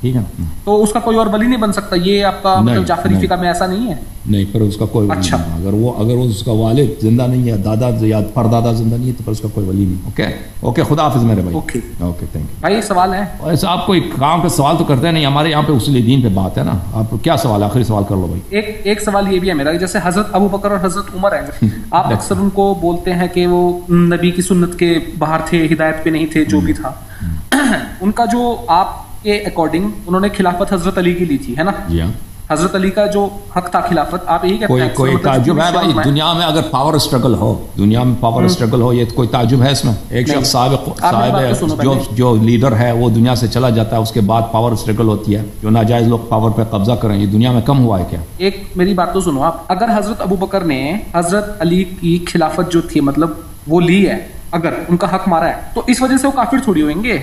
ٹھیک ہے نا. تو اس کا کوئی اور ولی نہیں بن سکتا؟ یہ آپ کا مطلب جعفری فقہ میں ایسا نہیں ہے؟ نہیں، پر اس کا کوئی ولی اچھا. نہیں. اگر اس کا والد زندہ نہیں ہے، دادا یا پردادا زندہ نہیں ہے، تو پھر اس کا کوئی ولی نہیں. اوکے خدا حافظ میرے بھائی. اوکے تھینک یو بھائی. ایک سوال ہے. ایسا آپ کوئی کام کا سوال تو کرتے نہیں، ہمارے یہاں پہ اصول دین پہ بات ہے نا. آپ کیا سوال، آخری سوال کر لو بھائی. ایک سوال یہ بھی ہے میرا، جیسے حضرت ابو بکر اور حضرت عمر ہیں، آپ اکثر ان کو بولتے ہیں کہ وہ نبی کی سنت کے باہر تھے، ہدایت پہ نہیں تھے، جو بھی تھا. ان کا جو آپ کے اکارڈنگ انہوں نے خلافت حضرت علی کی لی تھی، ہے نا؟ جی ہاں. حضرت علی کا جو حق تھا خلافت، آپ یہی کہتے ہیں؟ کوئی تعجب ہے بھائی دنیا میں اگر پاور اسٹرگل ہو، دنیا میں پاور اسٹرگل ہو، یہ کوئی تعجب ہے اس میں؟ ایک شخص صاحب جو لیڈر ہے وہ دنیا سے چلا جاتا ہے، اس کے بعد پاور اسٹرگل ہوتی ہے، جو ناجائز لوگ پاور پہ قبضہ کریں، یہ دنیا میں کم ہوا ہے کیا؟ ایک میری بات تو سنو آپ. اگر حضرت ابو بکر نے حضرت علی کی خلافت جو تھی مطلب وہ لی ہے، اگر ان کا حق مارا ہے، تو اس وجہ سے وہ کافر تھوڑی ہوئیں گے؟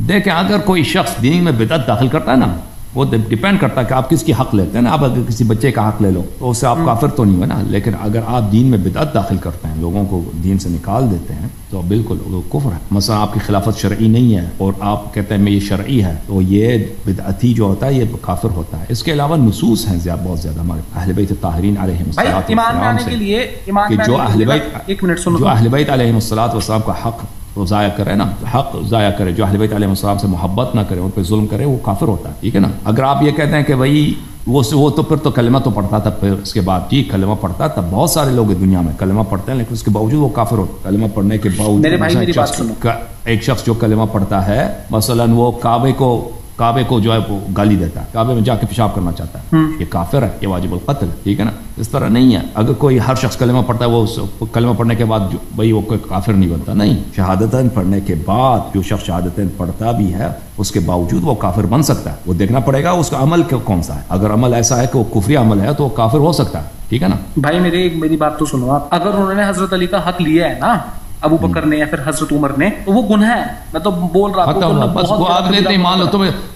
دیکھیں اگر کوئی شخص دین میں بدعت داخل کرتا ہے نا، وہ ڈیپینڈ کرتا ہے کہ آپ کس کی حق لیتے ہیں نا. آپ اگر کسی بچے کا حق لے لو تو اس سے آپ کافر تو نہیں ہوئے نا. لیکن اگر آپ دین میں بدعت داخل کرتے ہیں، لوگوں کو دین سے نکال دیتے ہیں، تو بالکل وہ کفر ہے. مثلا آپ کی خلافت شرعی نہیں ہے اور آپ کہتے ہیں میں یہ شرعی ہے، تو یہ بدعتی جو ہوتا ہے یہ کافر ہوتا ہے. اس کے علاوہ نصوص ہیں بہت زیادہ ہمارے اہل بیت طاہرین علیہم الصلوۃ والسلام سے، کہ جو اہل بیت علیہم الصلوۃ والسلام کا حق وہ ضائع کرے نا، حق ضائع کرے، جو اہل بیت علیہ السلام سے محبت نہ کرے، ان پہ ظلم کرے، وہ کافر ہوتا ہے. ٹھیک ہے نا. اگر آپ یہ کہتے ہیں کہ بھائی وہ تو پھر تو کلمہ تو پڑھتا تھا، پھر اس کے بعد جی کلمہ پڑھتا تھا، بہت سارے لوگ دنیا میں کلمہ پڑھتے ہیں لیکن اس کے باوجود وہ کافر ہوتا ہے. کلمہ پڑھنے کے باوجود ایک شخص جو کلمہ پڑھتا ہے، مثلا وہ کعبے کو جو ہے وہ گالی دیتا ہے، کعبے میں جا کے پیشاب کرنا چاہتا ہے، یہ کافر ہے، یہ واجب القتل. ٹھیک ہے نا. اس طرح نہیں ہے. اگر کوئی ہر شخص کلمہ پڑھتا ہے، وہ کلمہ پڑھنے کے بعد بھائی وہ کوئی کافر نہیں بنتا. نہیں، شہادتین پڑھنے کے بعد جو شخص شہادتین پڑھتا بھی ہے اس کے باوجود وہ کافر بن سکتا ہے. وہ دیکھنا پڑے گا اس کا عمل کون سا ہے. اگر عمل ایسا ہے کہ وہ کفری عمل ہے تو وہ کافر ہو سکتا ہے. ٹھیک ہے نا. بھائی میری بات تو سنو آپ. اگر انہوں نے حضرت علی کا حق لیا ہے نا، ابو بکر نے یا پھر حضرت عمر نے، تو وہ گناہ ہے. میں تو بول رہا ہوں بس آپ لیتے ہی مان لو.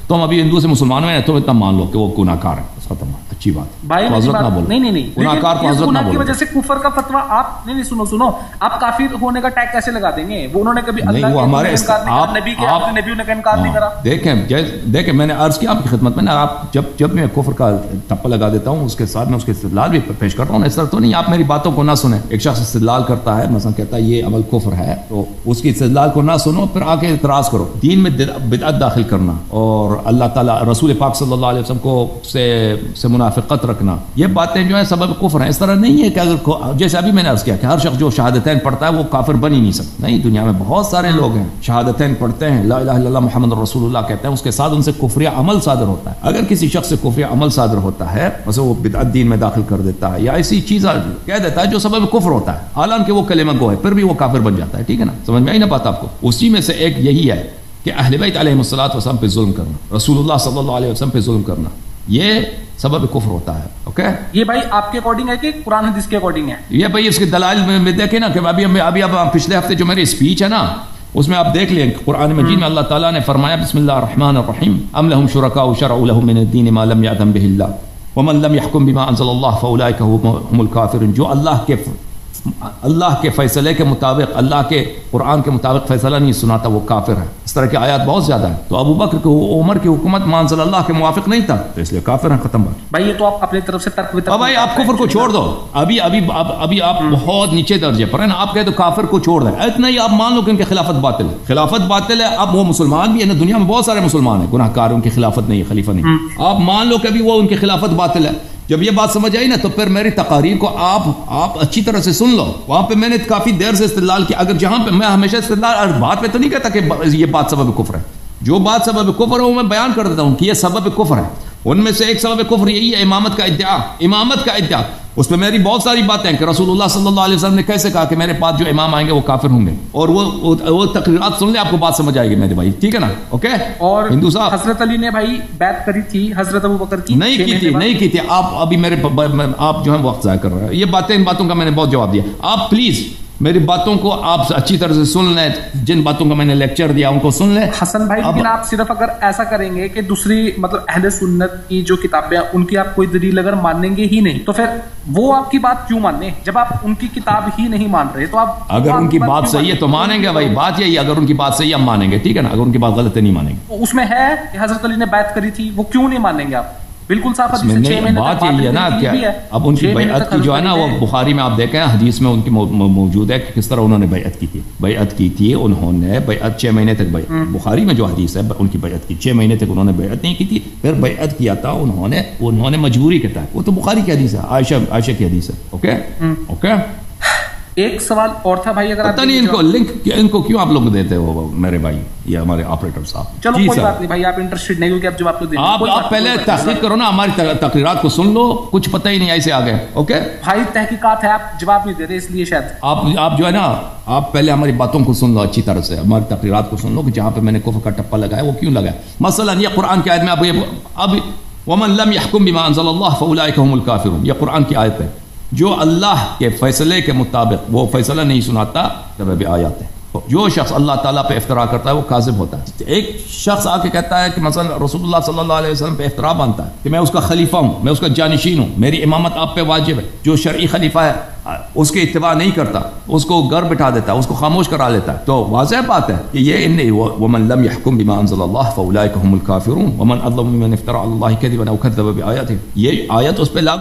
تم ابھی ہندو سے مسلمان میں تم اتنا مان لو کہ وہ گناہ کار ہے. ختم. اچھی بات. بھائی نہیں گناہگار کو حضرت نہ بولو. کی وجہ سے کفر کا فتویٰ آپ نہیں سنو آپ کافر ہونے کا ٹیگ کیسے لگا دیں گے؟ وہ انہوں نے کبھی اللہ کے نبی کے نبیوں نے انکار نہیں کرا. دیکھیں میں نے عرض کیا آپ کی خدمت میں نا، آپ جب میں کفر کا ٹپا لگا دیتا ہوں اس کے ساتھ میں اس کے استدلال بھی پیش کرتا ہوں. اس طرح تو نہیں آپ میری باتوں کو نہ سنیں. ایک شخص استدلال کرتا ہے، مثلا کہتا ہے یہ عمل کفر ہے، تو اس کی استدلال کو نہ سنو، پھر آ کے اعتراض کرو. دین میں بدعت داخل کرنا اور اللہ تعالیٰ رسول پاک صلی اللہ علیہ وسلم کو سے منافقت رکھنا، یہ باتیں جو ہیں سبب کفر ہیں. اس طرح نہیں ہے کہ اگر جیسے ابھی میں نے عرض کیا کہ ہر شخص جو شہادتین پڑھتا ہے وہ کافر بن ہی نہیں سکتا. نہیں، دنیا میں بہت سارے لوگ ہیں شہادتین پڑھتے ہیں، لا الہ الا اللہ محمد رسول اللہ کہتے ہیں، اس کے ساتھ ان سے کفری عمل صادر ہوتا ہے. اگر کسی شخص سے کفری عمل صادر ہوتا ہے، مثلا وہ بدعت دین میں داخل کر دیتا ہے یا ایسی چیز کہہ دیتا ہے جو سبب کفر ہوتا ہے، حالانکہ وہ کلمہ گو ہے، پھر بھی وہ کافر بن جاتا ہے. ٹھیک ہے نا. سمجھ میں آئی نا بات آپ کو؟ اسی میں سے ایک یہی ہے کہ اہل بیت علیہ الصلوۃ والسلام پہ ظلم کرنا، رسول اللہ صلی اللہ علیہ وسلم پہ ظلم کرنا، یہ سبب کفر ہوتا ہے. اوکے، یہ بھائی آپ کے اکارڈنگ ہے کہ قرآن حدیث کے اکارڈنگ ہے؟ یہ بھائی اس کے دلائل میں دیکھیں نا کہ ابھی اب پچھلے ہفتے جو میری اسپیچ ہے نا اس میں آپ دیکھ لیں قرآن مجید میں اللہ تعالیٰ نے فرمایا بسم اللہ الرحمن الرحیم ام لهم شرکاء شرعوا لهم من الدین ما لم یأذن به اللہ ومن لم يحکم بما انزل اللہ فاولئک هم الکافرون. جو اللہ کے فیصلے کے مطابق، اللہ کے قرآن کے مطابق فیصلہ نہیں سناتا وہ کافر ہے. اس طرح کی آیات بہت زیادہ ہیں. تو ابو بکر کو عمر کی حکومت ما انزل اللہ کے موافق نہیں تھا تو اس لیے کافر ہیں. ختم بات. بھائی یہ تو آپ اپنی طرف سے بھائی آپ کفر کو چھوڑ دو. ابھی آپ بہت نیچے درجے پر ہیں نا. آپ کہتے تو کافر کو چھوڑ دیں، اتنا ہی آپ مان لو کہ ان کی خلافت باطل ہے. خلافت باطل ہے. اب وہ مسلمان بھی ہے نا، دنیا میں بہت سارے مسلمان ہیں گناہ کار، ان کی خلافت نہیں ہے، خلیفہ نہیں. آپ مان لو کہ ابھی وہ ان کی خلافت باطل ہے. جب یہ بات سمجھ آئی نا تو پھر میری تقاریر کو آپ اچھی طرح سے سن لو. وہاں پہ میں نے کافی دیر سے استدلال کیا. اگر جہاں پہ میں ہمیشہ استدلال بات پہ تو نہیں کہتا کہ یہ بات سبب کفر ہے. جو بات سبب کفر ہے وہ میں بیان کر دیتا ہوں کہ یہ سبب کفر ہے. ان میں سے ایک سبب کفر یہی ہے امامت کا ادعا. اس میں میری بہت ساری باتیں ہیں کہ رسول اللہ صلی اللہ علیہ وسلم نے کیسے کہا کہ میرے پاس جو امام آئیں گے وہ کافر ہوں گے، اور وہ تقریرات سن لیں آپ کو بات سمجھ آئے گی میرے بھائی. ٹھیک ہے نا. اوکے. اور ہندو صاحب حضرت علی نے بھائی بیعت کری تھی حضرت ابو بکر کی؟ نہیں کی تھی. آپ ابھی آپ جو ہے وقت ضائع کر رہے ہیں. یہ باتیں ان باتوں کا میں نے بہت جواب دیا. آپ پلیز میری باتوں کو آپ اچھی طرح سے سن لیں, جن باتوں کا میں نے لیکچر دیا ان کو سن لیں. حسن بھائی لیکن آپ صرف اگر ایسا کریں گے کہ دوسری مطلب اہل سنت کی جو کتابیں ہیں ان کی آپ کوئی دلیل اگر مانیں گے ہی نہیں تو پھر وہ آپ کی بات کیوں ماننے؟ جب آپ ان کی کتاب ہی نہیں مان رہے تو آپ اگر ان کی بات صحیح ہے تو مانیں گے بھائی, بات یہی اگر ان کی بات صحیح ہے ہم مانیں گے, ٹھیک ہے نا. اگر ان کی بات غلط ہے نہیں مانیں گے. اس میں ہے کہ حضرت علی نے بیعت کری تھی, وہ کیوں نہیں مانیں گے آپ؟ بالکل صاف حدیث ہے, 6 مہینے بات یہی ہے نا کہ اب ان کی بیعت کی جو ہے نا وہ بخاری میں آپ دیکھیں حدیث میں ان کی موجود ہے کہ کس طرح انہوں نے بیعت کی تھی. بیعت کی تھی انہوں نے بیعت 6 مہینے تک بخاری میں جو حدیث ہے ان کی بیعت کی 6 مہینے تک انہوں نے بیعت نہیں کی تھی, پھر بیعت کیا تھا انہوں نے مجبوری کے تحت. وہ تو بخاری کی حدیث ہے, عائشہ کی حدیث ہے. اوکے ایک سوال اور تھا بھائی, اگر پتہ نہیں ان کو لنک ان کو کیوں آپ لوگ دیتے ہو میرے بھائی, یہ ہمارے آپریٹر صاحب. چلو کوئی بات نہیں بھائی, آپ انٹرسٹڈ نہیں ہو کہ آپ جواب تو دیں. آپ پہلے تحقیق کرو نا, ہماری تقریرات کو سن لو, کچھ پتہ ہی نہیں ایسے آگے. اوکے بھائی تحقیقات ہے, آپ جواب نہیں دے رہے اس لیے شاید آپ جو ہے نا آپ پہلے ہماری باتوں کو سن لو اچھی طرح سے, ہماری تقریرات کو سن لو کہ جہاں پہ میں نے کفر کا ٹپا لگایا وہ کیوں لگایا. مثلا یہ قرآن کی آیت میں اب ومن لم يحكم بما انزل الله فاولئك هم الكافرون, یہ قرآن کی آیت ہے. جو اللہ کے فیصلے کے مطابق وہ فیصلہ نہیں سناتا سبب آیات ہے. جو شخص اللہ تعالیٰ پہ افترا کرتا ہے وہ کاذب ہوتا ہے. ایک شخص آ کے کہتا ہے کہ مثلا رسول اللہ صلی اللہ علیہ وسلم پہ افترا باندھتا ہے کہ میں اس کا خلیفہ ہوں, میں اس کا جانشین ہوں, میری امامت آپ پہ واجب ہے. جو شرعی خلیفہ ہے اس کے اتباع نہیں کرتا, اس کو گھر بٹھا دیتا ہے, اس کو خاموش کرا لیتا ہے. تو واضح بات ہے کہ یہ ومن لم يحكم بما انزل الله فاولئك هم الكافرون ومن اظلم ممن افترى على الله كذبا او كذب بآياته, یہ آیت اس پہ لاگو